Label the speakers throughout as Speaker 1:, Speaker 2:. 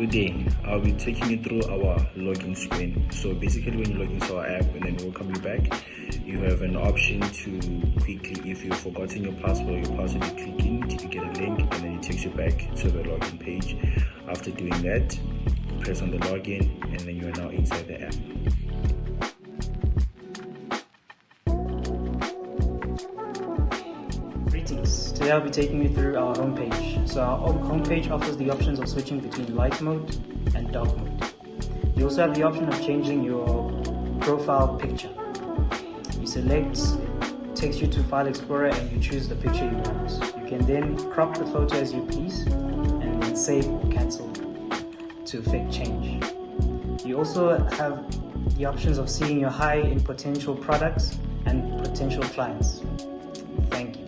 Speaker 1: Good day. I'll be taking you through our login screen. So basically when you log into our app and then welcome you back, you have an option to quickly, if you've forgotten your password, you click in, you get a link and then it takes you back to the login page. After doing that, press on the login and then you are now inside the app.
Speaker 2: Greetings. Today I'll be taking you through our homepage. So our homepage offers the options of switching between light mode and dark mode. You also have the option of changing your profile picture. You select, it takes you to File Explorer and you choose the picture you want. You can then crop the photo as you please and then save or cancel to effect change. You also have the options of seeing your high in potential products and potential clients. Thank you.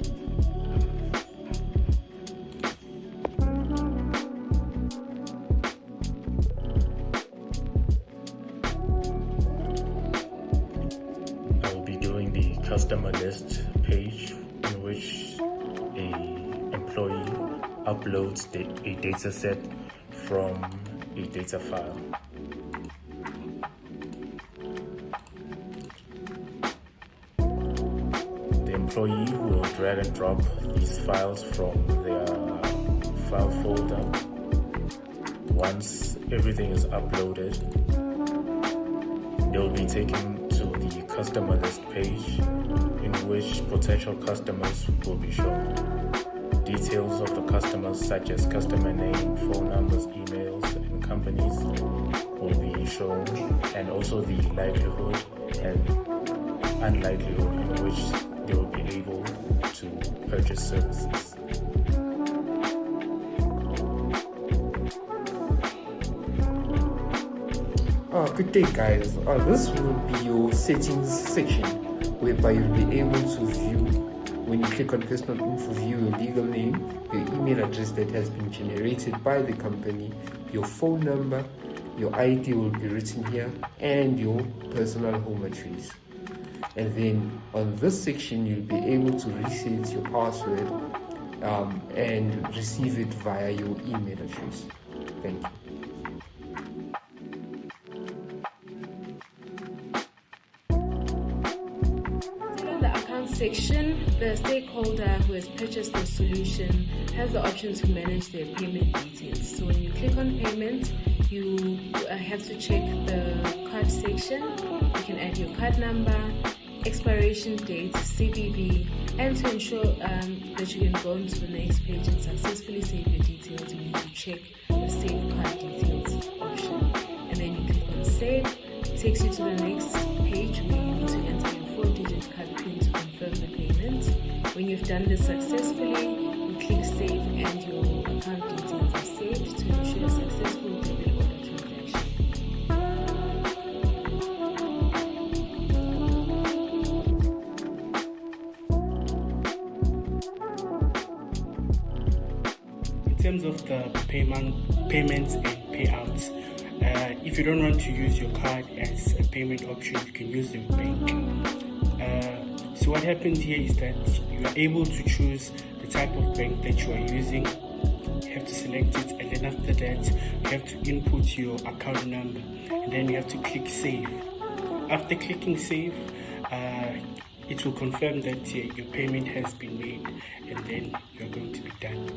Speaker 1: Doing the customer list page, in which an employee uploads a data set from a data file. The employee will drag and drop these files from their file folder. Once everything is uploaded, they will be taken to the customer list page, in which potential customers will be shown. Details of the customers such as customer name, phone numbers, emails, and companies will be shown, and also the likelihood and unlikelihood in which they will be able to purchase services.
Speaker 3: Good day guys, this will be your settings section, whereby you'll be able to view, when you click on personal info, view your legal name, your email address that has been generated by the company, your phone number, your ID will be written here, and your personal home address. And then on this section you'll be able to reset your password and receive it via your email address. Thank you.
Speaker 4: Section, the stakeholder who has purchased the solution has the option to manage their payment details. So when you click on payment, you have to check the card section. You can add your card number, expiration date, CVV, and to ensure that you can go on to the next page and successfully save your details, you need to check the save card details option. And then you click on save. It takes you to the next page where you need to enter your 4-digit card PIN to confirm the payment. When you've done this successfully, you click save and your account details are saved to ensure a successful debit order transaction.
Speaker 5: In terms of the payments and payouts, if you don't want to use your card as a payment option, you can use your bank. So what happens here is that you are able to choose the type of bank that you are using. You have to select it, and then after that you have to input your account number, and then you have to click save. After clicking save, it will confirm that your payment has been made, and then you're going to be done.